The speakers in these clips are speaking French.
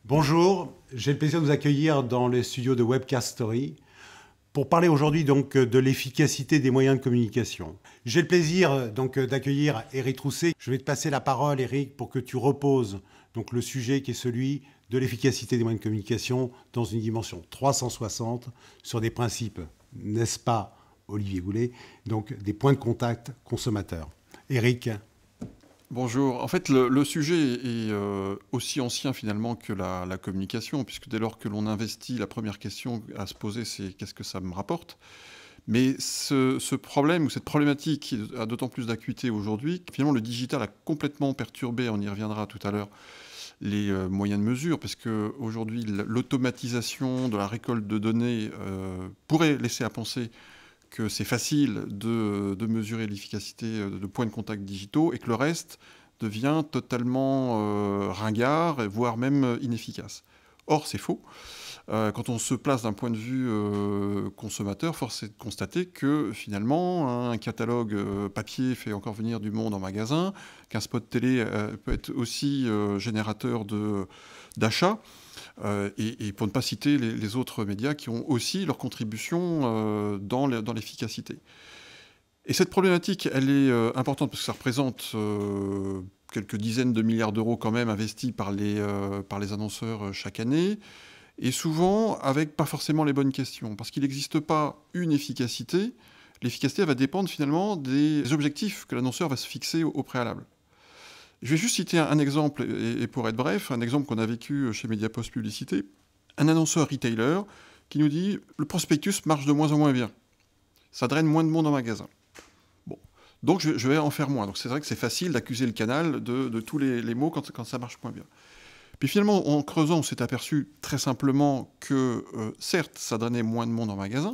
Bonjour, j'ai le plaisir de vous accueillir dans les studios de Webcast Story pour parler aujourd'hui donc de l'efficacité des moyens de communication. J'ai le plaisir donc d'accueillir Éric Trousset. Je vais te passer la parole, Éric, pour que tu reposes donc le sujet qui est celui de l'efficacité des moyens de communication dans une dimension 360 sur des principes, n'est-ce pas, Olivier Goulet, donc des points de contact consommateurs. Éric. Bonjour. En fait, le sujet est aussi ancien finalement que la communication, puisque dès lors que l'on investit, la première question à se poser, c'est qu'est-ce que ça me rapporte? Mais ce problème ou cette problématique a d'autant plus d'acuité aujourd'hui que finalement le digital a complètement perturbé, on y reviendra tout à l'heure, les moyens de mesure, parce qu'aujourd'hui l'automatisation de la récolte de données pourrait laisser à penser que c'est facile de mesurer l'efficacité de points de contact digitaux et que le reste devient totalement ringard, voire même inefficace. Or, c'est faux. Quand on se place d'un point de vue consommateur, force est de constater que finalement, un catalogue papier fait encore venir du monde en magasin, qu'un spot télé peut être aussi générateur d'achats. Et pour ne pas citer les autres médias qui ont aussi leur contribution dans l'efficacité. Et cette problématique, elle est importante parce que ça représente quelques dizaines de milliards d'euros quand même investis par les annonceurs chaque année, et souvent avec pas forcément les bonnes questions, parce qu'il n'existe pas une efficacité. L'efficacité va dépendre finalement des objectifs que l'annonceur va se fixer au préalable. Je vais juste citer un exemple, et pour être bref, un exemple qu'on a vécu chez Mediapost Publicité. Un annonceur retailer qui nous dit « le prospectus marche de moins en moins bien. Ça draine moins de monde en magasin. » Bon. Donc je vais en faire moins. Donc c'est vrai que c'est facile d'accuser le canal de tous les maux quand ça marche moins bien. Puis finalement, en creusant, on s'est aperçu très simplement que, certes, ça drainait moins de monde en magasin,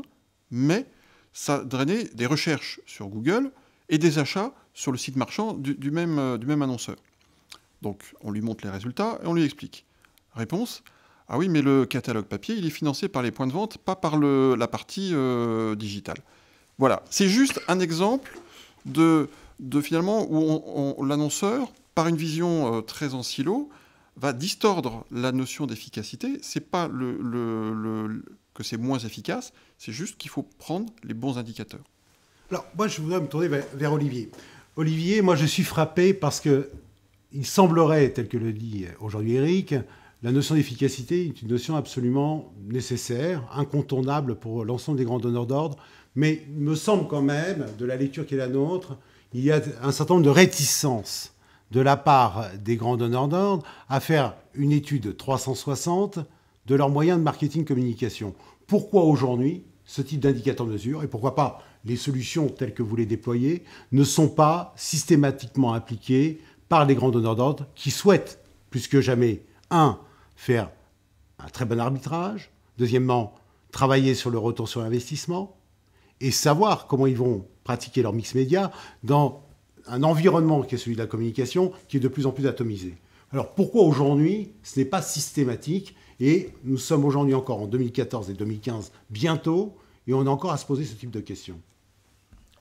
mais ça drainait des recherches sur Google et des achats sur le site marchand du même annonceur. Donc on lui montre les résultats et on lui explique. Réponse: ah oui, mais le catalogue papier, il est financé par les points de vente, pas par la partie digitale. Voilà, c'est juste un exemple de finalement où l'annonceur, par une vision très en silo, va distordre la notion d'efficacité. C'est pas que c'est moins efficace, c'est juste qu'il faut prendre les bons indicateurs. Alors, moi, je voudrais me tourner vers Olivier. Olivier, moi, je suis frappé parce que il semblerait, tel que le dit aujourd'hui Éric, la notion d'efficacité est une notion absolument nécessaire, incontournable pour l'ensemble des grands donneurs d'ordre. Mais il me semble quand même, de la lecture qui est la nôtre, il y a un certain nombre de réticences de la part des grands donneurs d'ordre à faire une étude 360 de leurs moyens de marketing communication. Pourquoi aujourd'hui ce type d'indicateur de mesure, et pourquoi pas les solutions telles que vous les déployez, ne sont pas systématiquement appliquées par les grands donneurs d'ordre qui souhaitent, plus que jamais, faire un très bon arbitrage, deuxièmement, travailler sur le retour sur investissement, et savoir comment ils vont pratiquer leur mix média dans un environnement qui est celui de la communication, qui est de plus en plus atomisé. Alors pourquoi aujourd'hui ce n'est pas systématique? Et nous sommes aujourd'hui encore en 2014 et 2015 bientôt, et on a encore à se poser ce type de questions.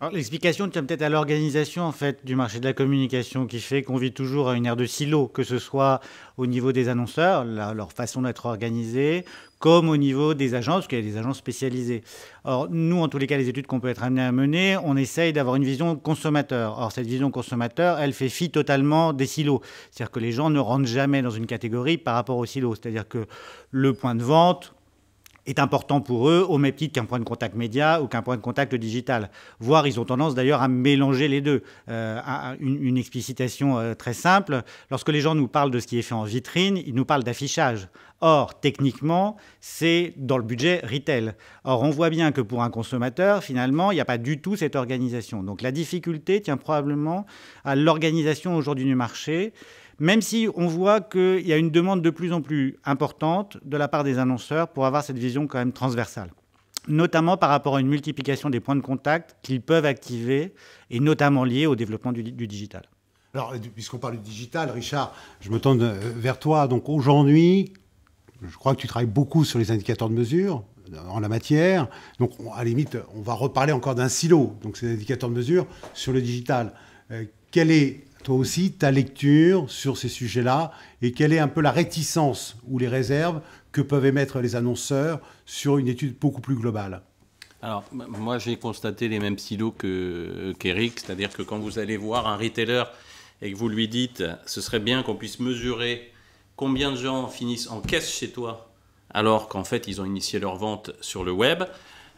Alors, l'explication tient peut-être à l'organisation en fait, du marché de la communication qui fait qu'on vit toujours à une ère de silo, que ce soit au niveau des annonceurs, leur façon d'être organisée, comme au niveau des agences, parce qu'il y a des agences spécialisées. Or, nous, en tous les cas, les études qu'on peut être amené à mener, on essaye d'avoir une vision consommateur. Or, cette vision consommateur, elle fait fi totalement des silos. C'est-à-dire que les gens ne rentrent jamais dans une catégorie par rapport aux silos. C'est-à-dire que le point de vente est important pour eux, au même titre qu'un point de contact média ou qu'un point de contact digital. Voire, ils ont tendance d'ailleurs à mélanger les deux. Une explicitation très simple, lorsque les gens nous parlent de ce qui est fait en vitrine, ils nous parlent d'affichage. Or, techniquement, c'est dans le budget retail. Or, on voit bien que pour un consommateur, finalement, il n'y a pas du tout cette organisation. Donc la difficulté tient probablement à l'organisation aujourd'hui du marché, même si on voit qu'il y a une demande de plus en plus importante de la part des annonceurs pour avoir cette vision quand même transversale, notamment par rapport à une multiplication des points de contact qu'ils peuvent activer, et notamment liés au développement du digital. Alors, puisqu'on parle du digital, Richard, je me tourne vers toi. Donc aujourd'hui, je crois que tu travailles beaucoup sur les indicateurs de mesure en la matière. Donc, à la limite, on va reparler encore d'un silo, donc ces indicateurs de mesure sur le digital. Quelle est toi aussi, ta lecture sur ces sujets-là et quelle est un peu la réticence ou les réserves que peuvent émettre les annonceurs sur une étude beaucoup plus globale? Alors, moi, j'ai constaté les mêmes silos qu'Eric, c'est-à-dire que quand vous allez voir un retailer et que vous lui dites « ce serait bien qu'on puisse mesurer combien de gens finissent en caisse chez toi », alors qu'en fait, ils ont initié leur vente sur le web.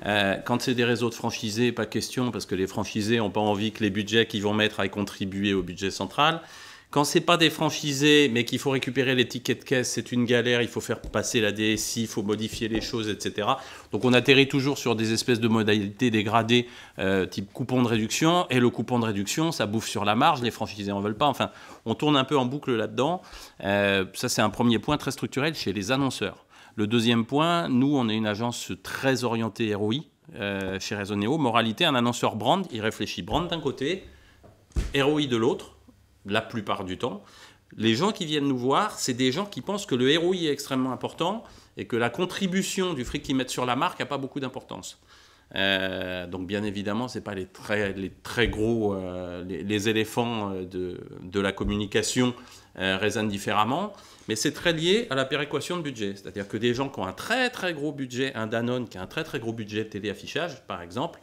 Quand c'est des réseaux de franchisés, pas question, parce que les franchisés n'ont pas envie que les budgets qu'ils vont mettre aillent contribuer au budget central. Quand ce n'est pas des franchisés, mais qu'il faut récupérer les tickets de caisse, c'est une galère, il faut faire passer la DSI, il faut modifier les choses, etc. Donc on atterrit toujours sur des espèces de modalités dégradées, type coupon de réduction, et le coupon de réduction, ça bouffe sur la marge, les franchisés n'en veulent pas. Enfin, on tourne un peu en boucle là-dedans. Ça, c'est un premier point très structurel chez les annonceurs. Le deuxième point, nous, on est une agence très orientée ROI chez Raisonnéo. Moralité, un annonceur brand, il réfléchit brand d'un côté, ROI de l'autre, la plupart du temps. Les gens qui viennent nous voir, c'est des gens qui pensent que le ROI est extrêmement important et que la contribution du fric qu'ils mettent sur la marque n'a pas beaucoup d'importance. Donc bien évidemment, ce n'est pas les très gros, les éléphants de la communication raisonnent différemment, mais c'est très lié à la péréquation de budget. C'est-à-dire que des gens qui ont un très très gros budget, un Danone qui a un très très gros budget de téléaffichage, par exemple,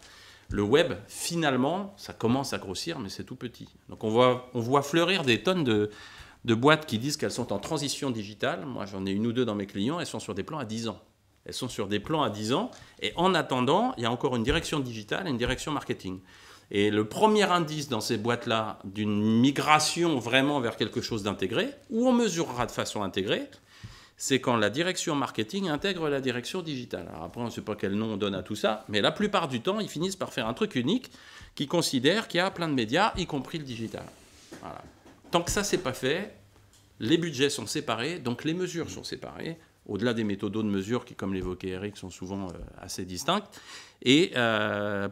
le web, finalement, ça commence à grossir, mais c'est tout petit. Donc on voit fleurir des tonnes de boîtes qui disent qu'elles sont en transition digitale. Moi, j'en ai une ou deux dans mes clients, elles sont sur des plans à 10 ans. Elles sont sur des plans à 10 ans. Et en attendant, il y a encore une direction digitale et une direction marketing. Et le premier indice dans ces boîtes-là d'une migration vraiment vers quelque chose d'intégré, où on mesurera de façon intégrée, c'est quand la direction marketing intègre la direction digitale. Alors après, on ne sait pas quel nom on donne à tout ça, mais la plupart du temps, ils finissent par faire un truc unique qui considère qu'il y a plein de médias, y compris le digital. Voilà. Tant que ça, c'est pas fait, les budgets sont séparés, donc les mesures sont séparées, au-delà des méthodos de mesure qui, comme l'évoquait Eric, sont souvent assez distinctes. Et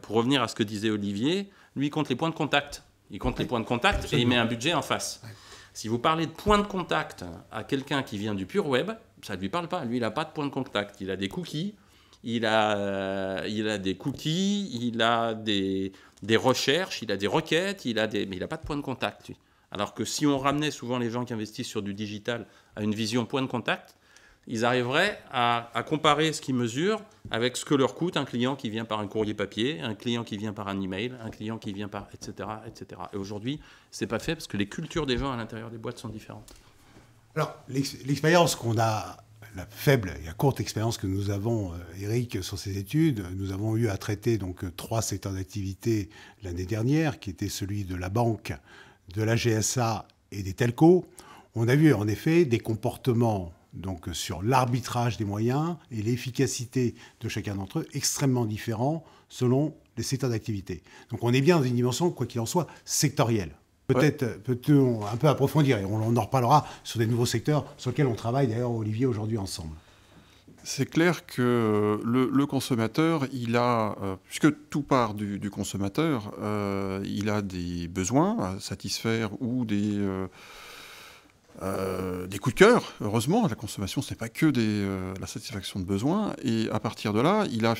pour revenir à ce que disait Olivier, lui, il compte les points de contact. Il compte les points de contact. Absolument. Et il met un budget en face. Ouais. Si vous parlez de points de contact à quelqu'un qui vient du pur web, ça ne lui parle pas. Lui, il n'a pas de points de contact. Il a des cookies, il a des cookies, il a des recherches, il a des requêtes, mais il n'a pas de points de contact, lui. Alors que si on ramenait souvent les gens qui investissent sur du digital à une vision point de contact, ils arriveraient à comparer ce qu'ils mesurent avec ce que leur coûte un client qui vient par un courrier papier, un client qui vient par un email, un client qui vient par etc. etc. Et aujourd'hui, ce n'est pas fait parce que les cultures des gens à l'intérieur des boîtes sont différentes. Alors, l'expérience qu'on a, la faible et la courte expérience que nous avons, Eric, sur ces études, nous avons eu à traiter donc 3 secteurs d'activité l'année dernière, qui étaient celui de la banque, de la GSA et des telcos. On a vu en effet des comportements donc sur l'arbitrage des moyens et l'efficacité de chacun d'entre eux, extrêmement différents selon les secteurs d'activité. Donc on est bien dans une dimension, quoi qu'il en soit, sectorielle. Peut-être peut-on un peu approfondir, et on en reparlera sur des nouveaux secteurs sur lesquels on travaille d'ailleurs, Olivier, aujourd'hui ensemble. C'est clair que le consommateur, il a, puisque tout part du consommateur, il a des besoins à satisfaire ou des coups de cœur. Heureusement, la consommation, ce n'est pas que la satisfaction de besoins. Et à partir de là, il va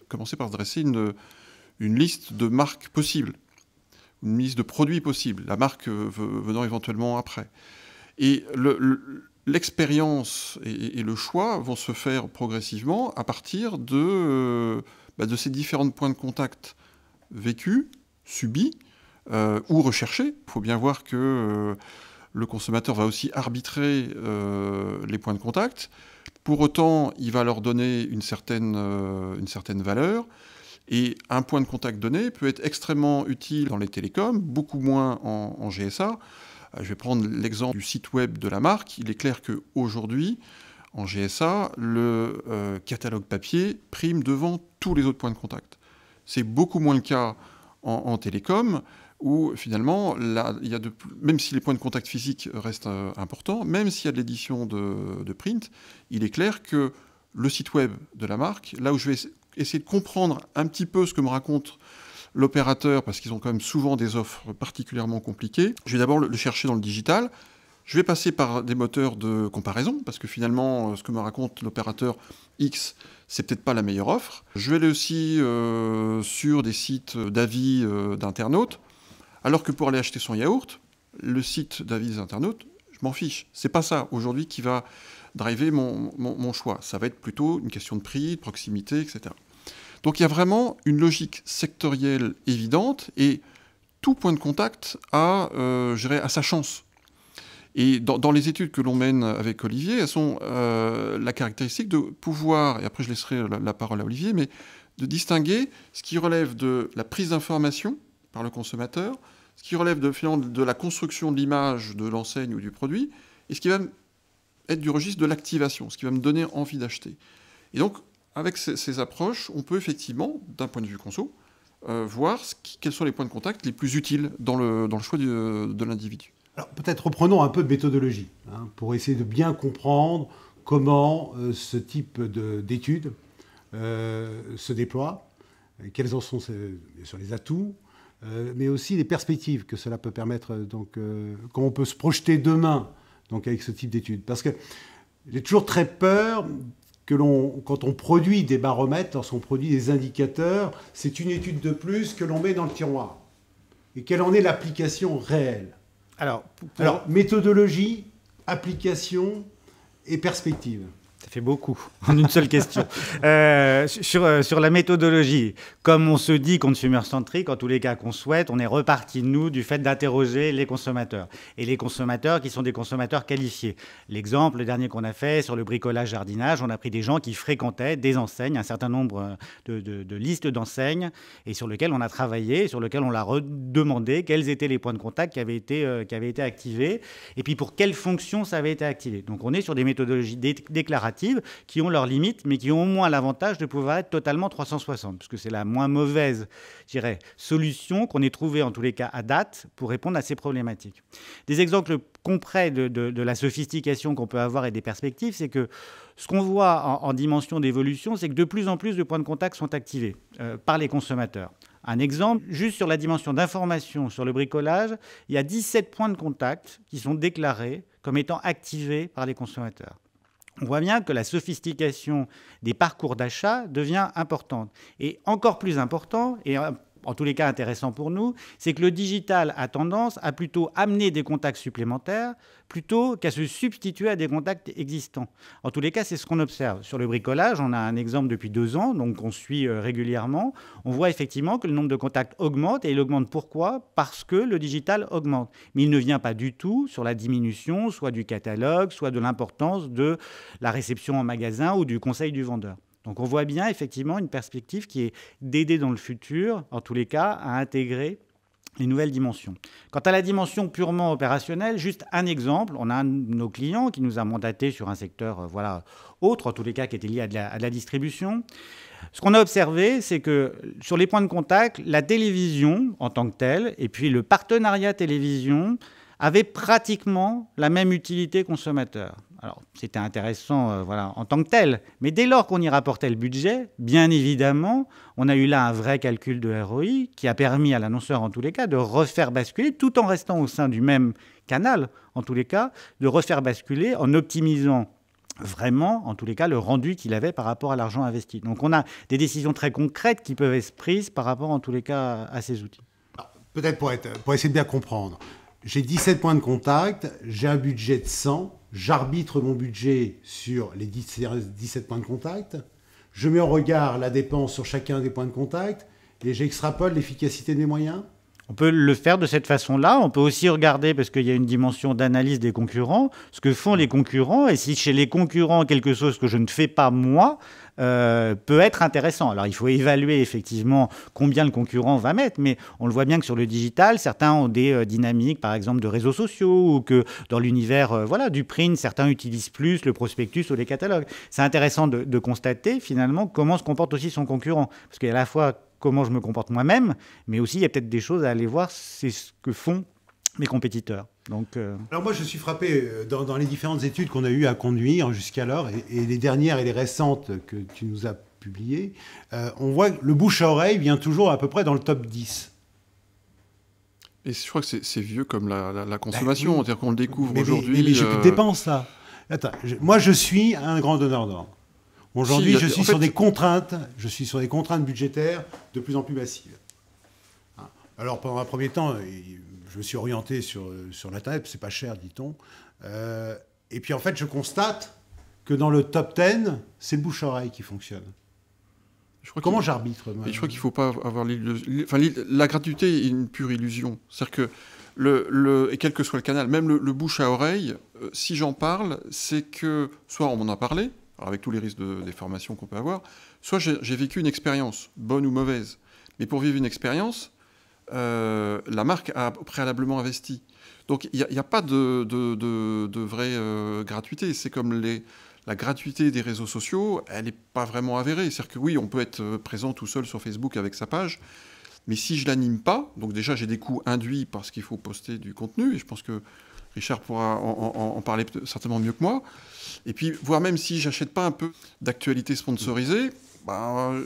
commencer par se dresser une liste de marques possibles, une liste de produits possibles, la marque venant éventuellement après. Et l'expérience et le choix vont se faire progressivement à partir de ces différents points de contact vécus, subis ou recherchés. Il faut bien voir que le consommateur va aussi arbitrer les points de contact. Pour autant, il va leur donner une certaine valeur. Et un point de contact donné peut être extrêmement utile dans les télécoms, beaucoup moins en GSA. Je vais prendre l'exemple du site web de la marque. Il est clair qu'aujourd'hui, en GSA, le catalogue papier prime devant tous les autres points de contact. C'est beaucoup moins le cas en télécom, où finalement, là, même si les points de contact physiques restent importants, même s'il y a de l'édition de print, il est clair que le site web de la marque, là où je vais essayer de comprendre un petit peu ce que me raconte l'opérateur, parce qu'ils ont quand même souvent des offres particulièrement compliquées, je vais d'abord le chercher dans le digital. Je vais passer par des moteurs de comparaison, parce que finalement, ce que me raconte l'opérateur X, c'est peut-être pas la meilleure offre. Je vais aller aussi sur des sites d'avis d'internautes. Alors que pour aller acheter son yaourt, le site d'avis des internautes, je m'en fiche. C'est pas ça aujourd'hui qui va driver mon choix. Ça va être plutôt une question de prix, de proximité, etc. Donc il y a vraiment une logique sectorielle évidente et tout point de contact a sa chance. Et dans les études que l'on mène avec Olivier, elles sont la caractéristique de pouvoir, et après je laisserai la parole à Olivier, mais de distinguer ce qui relève de la prise d'information par le consommateur, ce qui relève de la construction de l'image de l'enseigne ou du produit, et ce qui va être du registre de l'activation, ce qui va me donner envie d'acheter. Et donc, avec ces approches, on peut effectivement, d'un point de vue conso, voir quels sont les points de contact les plus utiles dans le choix de l'individu. Alors peut-être reprenons un peu de méthodologie, pour essayer de bien comprendre comment ce type d'études se déploie, quels en sont bien sûr les atouts, mais aussi les perspectives que cela peut permettre, donc comment on peut se projeter demain donc, avec ce type d'études. Parce que j'ai toujours très peur quand on produit des baromètres, lorsqu'on produit des indicateurs, c'est une étude de plus que l'on met dans le tiroir. Et quelle en est l'application réelle? Alors, méthodologie, application et perspective. Ça fait beaucoup en une seule question. Sur la méthodologie, comme on se dit consumer-centrique, en tous les cas qu'on souhaite, on est reparti, nous, du fait d'interroger les consommateurs. Et les consommateurs qui sont des consommateurs qualifiés. L'exemple, le dernier qu'on a fait, sur le bricolage-jardinage, on a pris des gens qui fréquentaient des enseignes, un certain nombre de listes d'enseignes, et sur lesquelles on a travaillé, sur lesquelles on leur a demandé quels étaient les points de contact qui avaient été activés, et puis pour quelles fonctions ça avait été activé. Donc on est sur des méthodologies déclaratives, qui ont leurs limites, mais qui ont au moins l'avantage de pouvoir être totalement 360, parce que c'est la moins mauvaise, je dirais, solution qu'on ait trouvée, en tous les cas, à date, pour répondre à ces problématiques. Des exemples concrets de la sophistication qu'on peut avoir et des perspectives, c'est que ce qu'on voit en dimension d'évolution, c'est que de plus en plus de points de contact sont activés par les consommateurs. Un exemple, juste sur la dimension d'information sur le bricolage, il y a 17 points de contact qui sont déclarés comme étant activés par les consommateurs. On voit bien que la sophistication des parcours d'achat devient importante. Et encore plus important, et en tous les cas intéressant pour nous, c'est que le digital a tendance à plutôt amener des contacts supplémentaires plutôt qu'à se substituer à des contacts existants. En tous les cas, c'est ce qu'on observe. Sur le bricolage, on a un exemple depuis 2 ans, donc on suit régulièrement. On voit effectivement que le nombre de contacts augmente, et il augmente pourquoi? Parce que le digital augmente. Mais il ne vient pas du tout sur la diminution, soit du catalogue, soit de l'importance de la réception en magasin ou du conseil du vendeur. Donc on voit bien effectivement une perspective qui est d'aider dans le futur, en tous les cas, à intégrer les nouvelles dimensions. Quant à la dimension purement opérationnelle, juste un exemple. On a un de nos clients qui nous a mandaté sur un secteur autre, en tous les cas qui était lié à la distribution. Ce qu'on a observé, c'est que sur les points de contact, la télévision en tant que telle, et puis le partenariat télévision, avaient pratiquement la même utilité consommateur. Alors, c'était intéressant en tant que tel, mais dès lors qu'on y rapportait le budget, bien évidemment, on a eu là un vrai calcul de ROI qui a permis à l'annonceur, en tous les cas, de refaire basculer, tout en restant au sein du même canal, en tous les cas, de refaire basculer en optimisant vraiment, en tous les cas, le rendu qu'il avait par rapport à l'argent investi. Donc, on a des décisions très concrètes qui peuvent être prises par rapport, en tous les cas, à ces outils. Peut-être pour essayer de bien comprendre. J'ai 17 points de contact, j'ai un budget de 100, j'arbitre mon budget sur les 17 points de contact, je mets en regard la dépense sur chacun des points de contact et j'extrapole l'efficacité de mes moyens. On peut le faire de cette façon-là. On peut aussi regarder, parce qu'il y a une dimension d'analyse des concurrents, ce que font les concurrents. Et si chez les concurrents, quelque chose que je ne fais pas moi, peut être intéressant. Alors, il faut évaluer effectivement combien le concurrent va mettre, mais on le voit bien que sur le digital, certains ont des dynamiques, par exemple, de réseaux sociaux, ou que dans l'univers du print, certains utilisent plus le prospectus ou les catalogues. C'est intéressant de constater, finalement, comment se comporte aussi son concurrent. Parce qu'il y a à la fois comment je me comporte moi-même, mais aussi il y a peut-être des choses à aller voir, c'est ce que font mes compétiteurs. Donc, Alors moi, je suis frappé dans les différentes études qu'on a eu à conduire jusqu'alors, et les dernières et les récentes que tu nous as publiées, on voit que le bouche à oreille vient toujours à peu près dans le top 10. Et je crois que c'est vieux comme la consommation, oui. C'est-à-dire qu'on le découvre aujourd'hui. Mais je dépense ça. Attends, moi, je suis un grand donneur d'ordre. Aujourd'hui, je suis sur des contraintes budgétaires de plus en plus massives. Alors, pendant un premier temps, je me suis orienté sur l'Internet, c'est pas cher, dit-on. Et puis, en fait, je constate que dans le top 10, c'est le bouche-oreille qui fonctionne. Comment j'arbitre, moi ? Je crois qu'il ne faut pas avoir l'illusion. Enfin, la gratuité est une pure illusion. C'est-à-dire que, et quel que soit le canal, même le bouche à oreille, si j'en parle, c'est que soit on m'en a parlé, alors avec tous les risques de déformation qu'on peut avoir, soit j'ai vécu une expérience, bonne ou mauvaise. Mais pour vivre une expérience, la marque a préalablement investi. Donc il n'y a pas de vraie gratuité. C'est comme la gratuité des réseaux sociaux, elle n'est pas vraiment avérée. C'est-à-dire que oui, on peut être présent tout seul sur Facebook avec sa page, mais si je ne l'anime pas, donc déjà j'ai des coûts induits parce qu'il faut poster du contenu, et je pense que Richard pourra en parler certainement mieux que moi, et puis voire même si je n'achète pas un peu d'actualité sponsorisée, ben,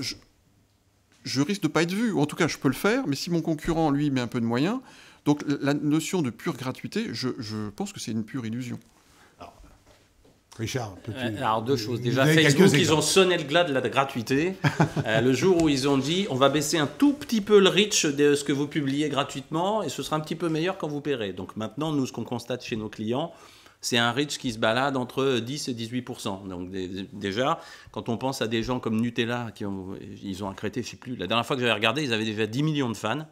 je risque de ne pas être vu, ou en tout cas je peux le faire, mais si mon concurrent, lui, met un peu de moyens, donc la notion de pure gratuité, je pense que c'est une pure illusion. Richard, alors deux choses. Déjà, Facebook, ils ont sonné le glas de la gratuité. Le jour où ils ont dit on va baisser un tout petit peu le reach de ce que vous publiez gratuitement et ce sera un petit peu meilleur quand vous paierez. Donc maintenant, nous, ce qu'on constate chez nos clients, c'est un reach qui se balade entre 10 et 18%. Donc déjà, quand on pense à des gens comme Nutella, ils ont accrété, je ne sais plus, la dernière fois que j'avais regardé, ils avaient déjà 10 millions de fans.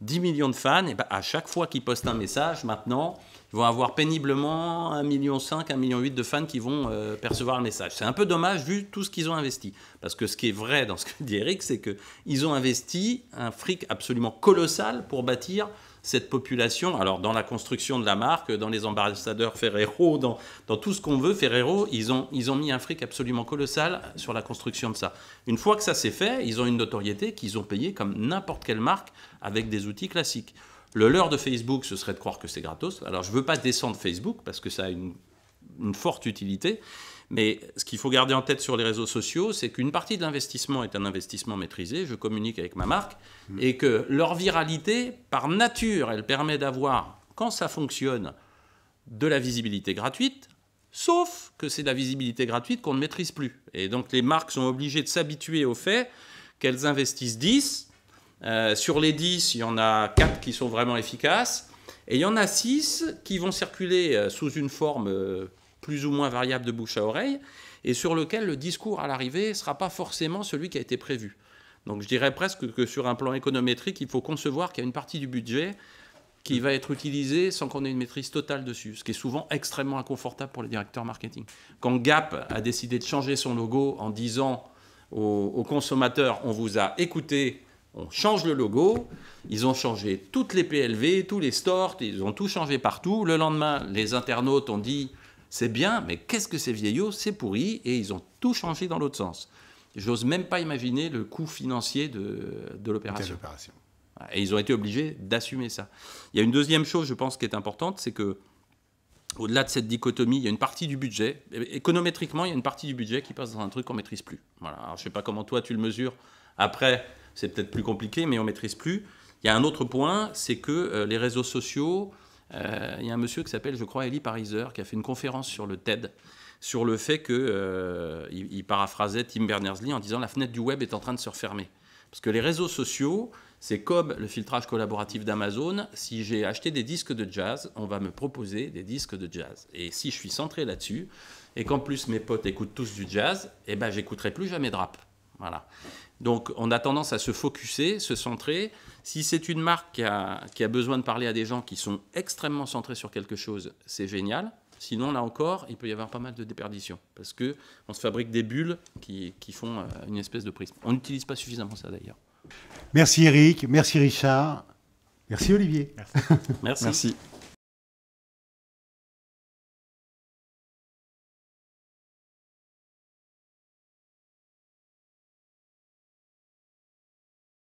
10 millions de fans, et ben à chaque fois qu'ils postent un message, maintenant, ils vont avoir péniblement 1,5 million, 1,8 million de fans qui vont percevoir le message. C'est un peu dommage vu tout ce qu'ils ont investi. Parce que ce qui est vrai dans ce que dit Eric, c'est qu'ils ont investi un fric absolument colossal pour bâtir cette population. Alors dans la construction de la marque, dans les ambassadeurs Ferrero, dans tout ce qu'on veut, Ferrero, ils ont mis un fric absolument colossal sur la construction de ça. Une fois que ça s'est fait, ils ont une notoriété qu'ils ont payée comme n'importe quelle marque avec des outils classiques. Le leurre de Facebook, ce serait de croire que c'est gratos. Alors, je ne veux pas descendre Facebook parce que ça a une forte utilité. Mais ce qu'il faut garder en tête sur les réseaux sociaux, c'est qu'une partie de l'investissement est un investissement maîtrisé. Je communique avec ma marque. Et que leur viralité, par nature, elle permet d'avoir, quand ça fonctionne, de la visibilité gratuite. Sauf que c'est de la visibilité gratuite qu'on ne maîtrise plus. Et donc, les marques sont obligées de s'habituer au fait qu'elles investissent 10. Sur les 10, il y en a 4 qui sont vraiment efficaces et il y en a 6 qui vont circuler sous une forme plus ou moins variable de bouche à oreille et sur lequel le discours à l'arrivée ne sera pas forcément celui qui a été prévu. Donc je dirais presque que sur un plan économétrique, il faut concevoir qu'il y a une partie du budget qui va être utilisée sans qu'on ait une maîtrise totale dessus, ce qui est souvent extrêmement inconfortable pour les directeurs marketing. Quand Gap a décidé de changer son logo en disant aux consommateurs « on vous a écouté », on change le logo, ils ont changé toutes les PLV, tous les stores, ils ont tout changé partout. Le lendemain, les internautes ont dit « c'est bien, mais qu'est-ce que c'est vieillot, c'est pourri » et ils ont tout changé dans l'autre sens. J'ose même pas imaginer le coût financier de l'opération. Et ils ont été obligés d'assumer ça. Il y a une deuxième chose, je pense, qui est importante, c'est que au-delà de cette dichotomie, il y a une partie du budget, économétriquement, il y a une partie du budget qui passe dans un truc qu'on ne maîtrise plus. Voilà. Alors, je ne sais pas comment toi tu le mesures. Après, c'est peut-être plus compliqué, mais on ne maîtrise plus. Il y a un autre point, c'est que les réseaux sociaux, il y a un monsieur qui s'appelle, je crois, Eli Pariser, qui a fait une conférence sur le TED, sur le fait qu'il paraphrasait Tim Berners-Lee en disant « la fenêtre du web est en train de se refermer ». Parce que les réseaux sociaux, c'est comme le filtrage collaboratif d'Amazon. Si j'ai acheté des disques de jazz, on va me proposer des disques de jazz. Et si je suis centré là-dessus, et qu'en plus mes potes écoutent tous du jazz, eh ben, j'écouterai plus jamais de rap. Voilà. Donc, on a tendance à se focuser, se centrer. Si c'est une marque qui a besoin de parler à des gens qui sont extrêmement centrés sur quelque chose, c'est génial. Sinon, là encore, il peut y avoir pas mal de déperditions parce qu'on se fabrique des bulles qui font une espèce de prisme. On n'utilise pas suffisamment ça, d'ailleurs. Merci Eric, merci Richard, merci Olivier. Merci. Merci.